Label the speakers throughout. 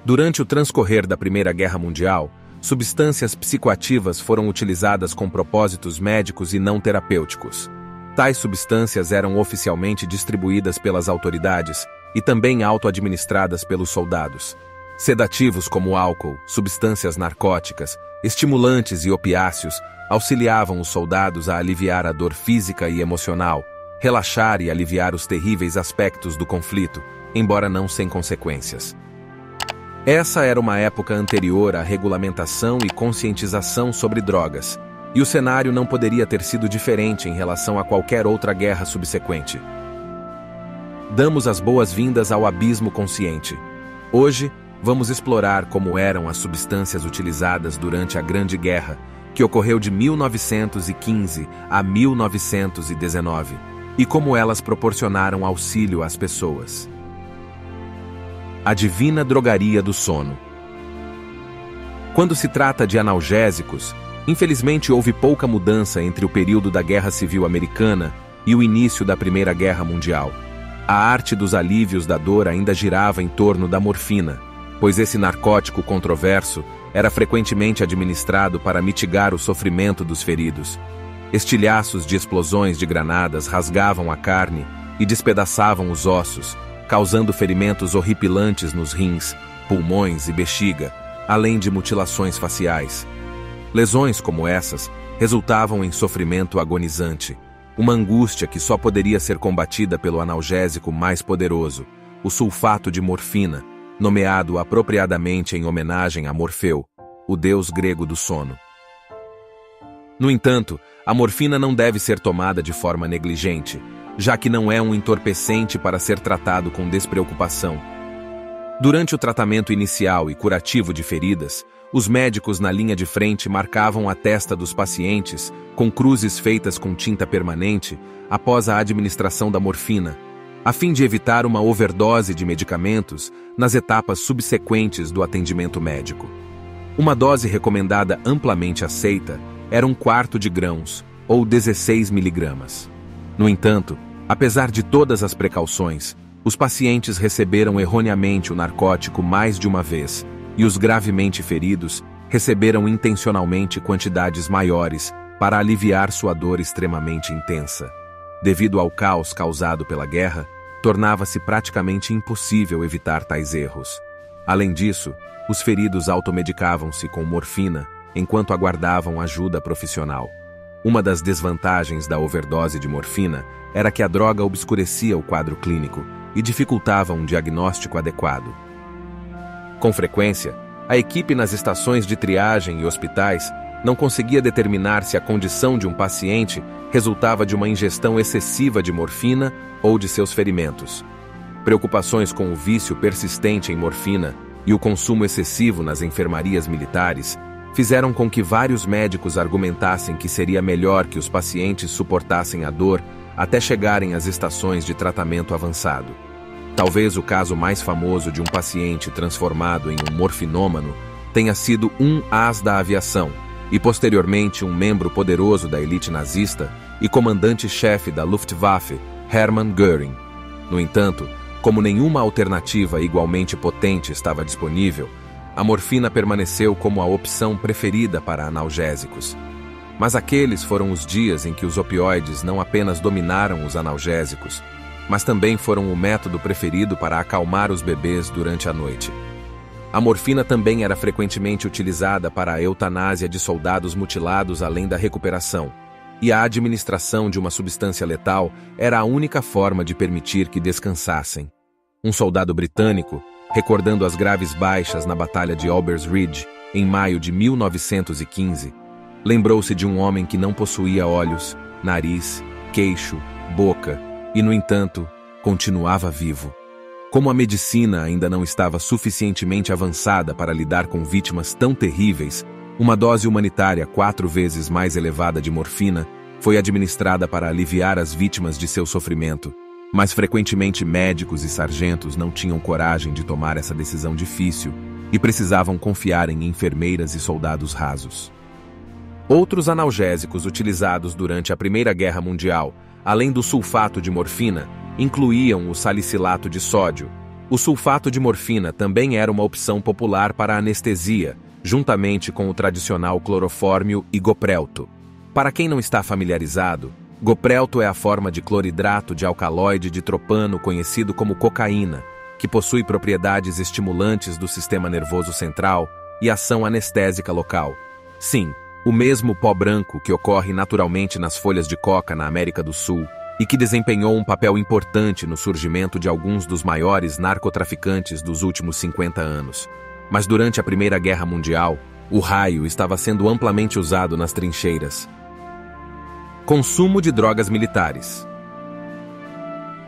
Speaker 1: Durante o transcorrer da Primeira Guerra Mundial, substâncias psicoativas foram utilizadas com propósitos médicos e não terapêuticos. Tais substâncias eram oficialmente distribuídas pelas autoridades e também auto-administradas pelos soldados. Sedativos como álcool, substâncias narcóticas, estimulantes e opiáceos auxiliavam os soldados a aliviar a dor física e emocional, relaxar e aliviar os terríveis aspectos do conflito, embora não sem consequências. Essa era uma época anterior à regulamentação e conscientização sobre drogas, e o cenário não poderia ter sido diferente em relação a qualquer outra guerra subsequente. Damos as boas-vindas ao Abismo Consciente. Hoje, vamos explorar como eram as substâncias utilizadas durante a Grande Guerra, que ocorreu de 1915 a 1919, e como elas proporcionaram auxílio às pessoas. A divina drogaria do sono. Quando se trata de analgésicos, infelizmente houve pouca mudança entre o período da Guerra Civil Americana e o início da Primeira Guerra Mundial. A arte dos alívios da dor ainda girava em torno da morfina, pois esse narcótico controverso era frequentemente administrado para mitigar o sofrimento dos feridos. Estilhaços de explosões de granadas rasgavam a carne e despedaçavam os ossos, causando ferimentos horripilantes nos rins, pulmões e bexiga, além de mutilações faciais. Lesões como essas resultavam em sofrimento agonizante, uma angústia que só poderia ser combatida pelo analgésico mais poderoso, o sulfato de morfina, nomeado apropriadamente em homenagem a Morfeu, o deus grego do sono. No entanto, a morfina não deve ser tomada de forma negligente, já que não é um entorpecente para ser tratado com despreocupação. Durante o tratamento inicial e curativo de feridas, os médicos na linha de frente marcavam a testa dos pacientes com cruzes feitas com tinta permanente após a administração da morfina, a fim de evitar uma overdose de medicamentos nas etapas subsequentes do atendimento médico. Uma dose recomendada amplamente aceita era 1/4 de grãos, ou 16 miligramas. No entanto, apesar de todas as precauções, os pacientes receberam erroneamente o narcótico mais de uma vez, e os gravemente feridos receberam intencionalmente quantidades maiores para aliviar sua dor extremamente intensa. Devido ao caos causado pela guerra, tornava-se praticamente impossível evitar tais erros. Além disso, os feridos automedicavam-se com morfina enquanto aguardavam ajuda profissional. Uma das desvantagens da overdose de morfina era que a droga obscurecia o quadro clínico e dificultava um diagnóstico adequado. Com frequência, a equipe nas estações de triagem e hospitais não conseguia determinar se a condição de um paciente resultava de uma ingestão excessiva de morfina ou de seus ferimentos. Preocupações com o vício persistente em morfina e o consumo excessivo nas enfermarias militares fizeram com que vários médicos argumentassem que seria melhor que os pacientes suportassem a dor até chegarem às estações de tratamento avançado. Talvez o caso mais famoso de um paciente transformado em um morfinômano tenha sido um as da aviação e, posteriormente, um membro poderoso da elite nazista e comandante-chefe da Luftwaffe, Hermann Göring. No entanto, como nenhuma alternativa igualmente potente estava disponível, a morfina permaneceu como a opção preferida para analgésicos. Mas aqueles foram os dias em que os opioides não apenas dominaram os analgésicos, mas também foram o método preferido para acalmar os bebês durante a noite. A morfina também era frequentemente utilizada para a eutanásia de soldados mutilados além da recuperação, e a administração de uma substância letal era a única forma de permitir que descansassem. Um soldado britânico, recordando as graves baixas na Batalha de Aubers Ridge, em maio de 1915, lembrou-se de um homem que não possuía olhos, nariz, queixo, boca e, no entanto, continuava vivo. Como a medicina ainda não estava suficientemente avançada para lidar com vítimas tão terríveis, uma dose humanitária 4 vezes mais elevada de morfina foi administrada para aliviar as vítimas de seu sofrimento, mas frequentemente médicos e sargentos não tinham coragem de tomar essa decisão difícil e precisavam confiar em enfermeiras e soldados rasos. Outros analgésicos utilizados durante a Primeira Guerra Mundial, além do sulfato de morfina, incluíam o salicilato de sódio, O sulfato de morfina também era uma opção popular para anestesia, juntamente com o tradicional clorofórmio e goprelto. Para quem não está familiarizado, goprelto é a forma de cloridrato de alcaloide de tropano conhecido como cocaína, que possui propriedades estimulantes do sistema nervoso central e ação anestésica local. Sim, o mesmo pó branco que ocorre naturalmente nas folhas de coca na América do Sul e que desempenhou um papel importante no surgimento de alguns dos maiores narcotraficantes dos últimos 50 anos. Mas durante a Primeira Guerra Mundial, o raio estava sendo amplamente usado nas trincheiras. Consumo de drogas militares.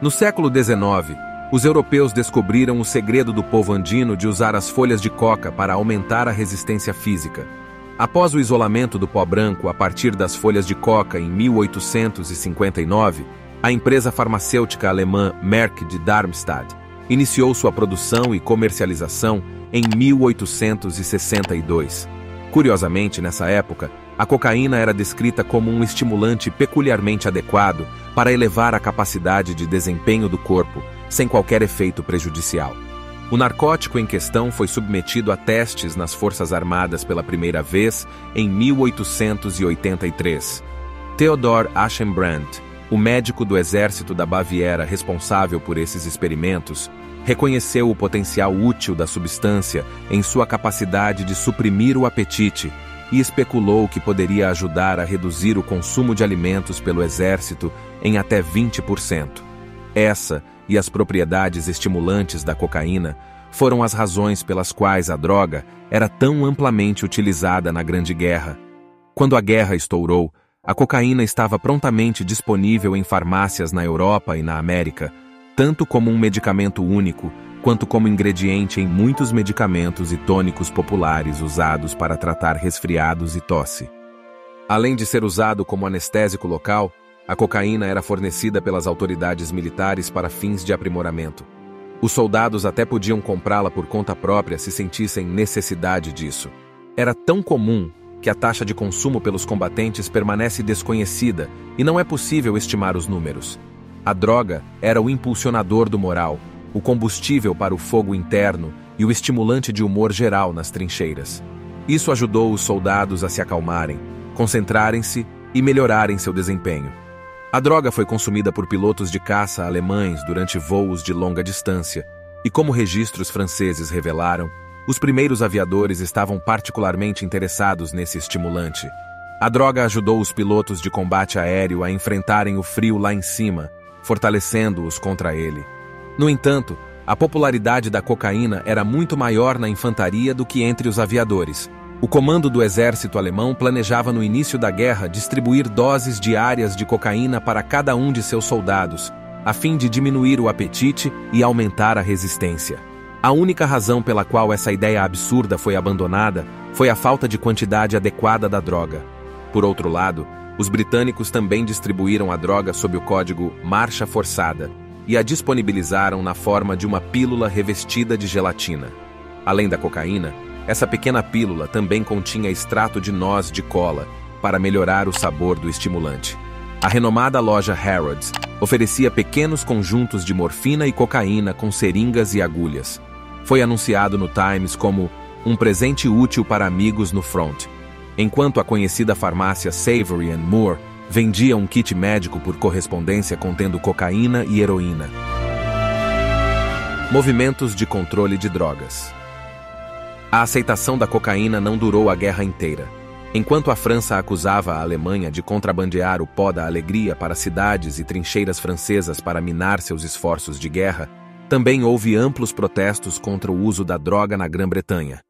Speaker 1: No século XIX, os europeus descobriram o segredo do povo andino de usar as folhas de coca para aumentar a resistência física. Após o isolamento do pó branco a partir das folhas de coca em 1859, a empresa farmacêutica alemã Merck de Darmstadt iniciou sua produção e comercialização em 1862. Curiosamente, nessa época, a cocaína era descrita como um estimulante peculiarmente adequado para elevar a capacidade de desempenho do corpo, sem qualquer efeito prejudicial. O narcótico em questão foi submetido a testes nas Forças Armadas pela primeira vez em 1883. Theodor Aschenbrandt, o médico do exército da Baviera responsável por esses experimentos, reconheceu o potencial útil da substância em sua capacidade de suprimir o apetite e especulou que poderia ajudar a reduzir o consumo de alimentos pelo exército em até 20%. Essa e as propriedades estimulantes da cocaína foram as razões pelas quais a droga era tão amplamente utilizada na Grande Guerra. Quando a guerra estourou, a cocaína estava prontamente disponível em farmácias na Europa e na América, tanto como um medicamento único, quanto como ingrediente em muitos medicamentos e tônicos populares usados para tratar resfriados e tosse. Além de ser usado como anestésico local, a cocaína era fornecida pelas autoridades militares para fins de aprimoramento. Os soldados até podiam comprá-la por conta própria se sentissem necessidade disso. Era tão comum que a taxa de consumo pelos combatentes permanece desconhecida e não é possível estimar os números. A droga era o impulsionador do moral, o combustível para o fogo interno e o estimulante de humor geral nas trincheiras. Isso ajudou os soldados a se acalmarem, concentrarem-se e melhorarem seu desempenho. A droga foi consumida por pilotos de caça alemães durante voos de longa distância, e como registros franceses revelaram, os primeiros aviadores estavam particularmente interessados nesse estimulante. A droga ajudou os pilotos de combate aéreo a enfrentarem o frio lá em cima, fortalecendo-os contra ele. No entanto, a popularidade da cocaína era muito maior na infantaria do que entre os aviadores. O comando do exército alemão planejava no início da guerra distribuir doses diárias de cocaína para cada um de seus soldados, a fim de diminuir o apetite e aumentar a resistência. A única razão pela qual essa ideia absurda foi abandonada foi a falta de quantidade adequada da droga. Por outro lado, os britânicos também distribuíram a droga sob o código Marcha Forçada e a disponibilizaram na forma de uma pílula revestida de gelatina. Além da cocaína, essa pequena pílula também continha extrato de noz de cola para melhorar o sabor do estimulante. A renomada loja Harrods oferecia pequenos conjuntos de morfina e cocaína com seringas e agulhas. Foi anunciado no Times como um presente útil para amigos no front, enquanto a conhecida farmácia Savory & Moore vendia um kit médico por correspondência contendo cocaína e heroína. Movimentos de controle de drogas. A aceitação da cocaína não durou a guerra inteira. Enquanto a França acusava a Alemanha de contrabandear o pó da alegria para cidades e trincheiras francesas para minar seus esforços de guerra, também houve amplos protestos contra o uso da droga na Grã-Bretanha.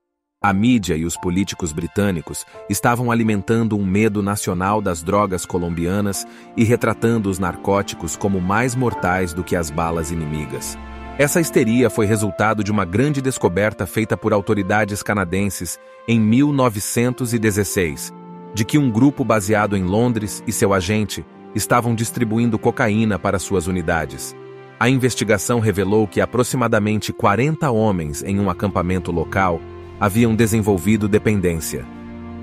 Speaker 1: A mídia e os políticos britânicos estavam alimentando um medo nacional das drogas colombianas e retratando os narcóticos como mais mortais do que as balas inimigas. Essa histeria foi resultado de uma grande descoberta feita por autoridades canadenses em 1916, de que um grupo baseado em Londres e seu agente estavam distribuindo cocaína para suas unidades. A investigação revelou que aproximadamente 40 homens em um acampamento local haviam desenvolvido dependência.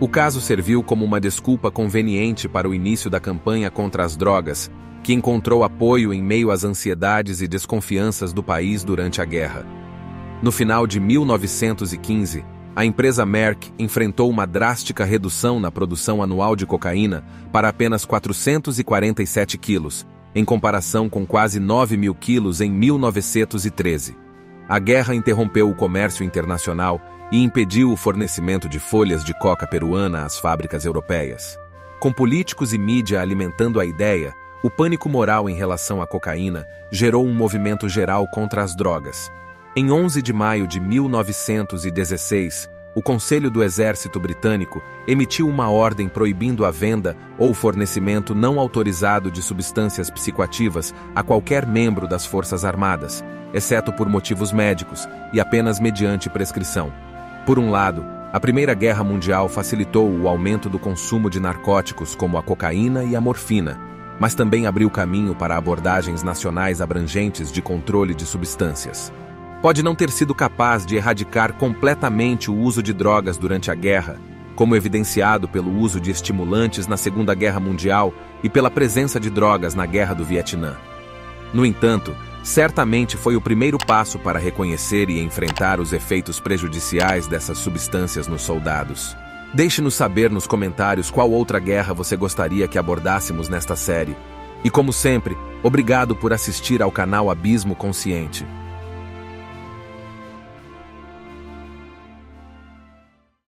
Speaker 1: O caso serviu como uma desculpa conveniente para o início da campanha contra as drogas, que encontrou apoio em meio às ansiedades e desconfianças do país durante a guerra. No final de 1915, a empresa Merck enfrentou uma drástica redução na produção anual de cocaína para apenas 447 quilos, em comparação com quase 9 mil quilos em 1913. A guerra interrompeu o comércio internacional e impediu o fornecimento de folhas de coca peruana às fábricas europeias. Com políticos e mídia alimentando a ideia, o pânico moral em relação à cocaína gerou um movimento geral contra as drogas. Em 11 de maio de 1916, o Conselho do Exército Britânico emitiu uma ordem proibindo a venda ou fornecimento não autorizado de substâncias psicoativas a qualquer membro das Forças Armadas, exceto por motivos médicos e apenas mediante prescrição. Por um lado, a Primeira Guerra Mundial facilitou o aumento do consumo de narcóticos como a cocaína e a morfina, mas também abriu caminho para abordagens nacionais abrangentes de controle de substâncias. Pode não ter sido capaz de erradicar completamente o uso de drogas durante a guerra, como evidenciado pelo uso de estimulantes na Segunda Guerra Mundial e pela presença de drogas na Guerra do Vietnã. No entanto, certamente foi o primeiro passo para reconhecer e enfrentar os efeitos prejudiciais dessas substâncias nos soldados. Deixe-nos saber nos comentários qual outra guerra você gostaria que abordássemos nesta série. E como sempre, obrigado por assistir ao canal Abismo Consciente.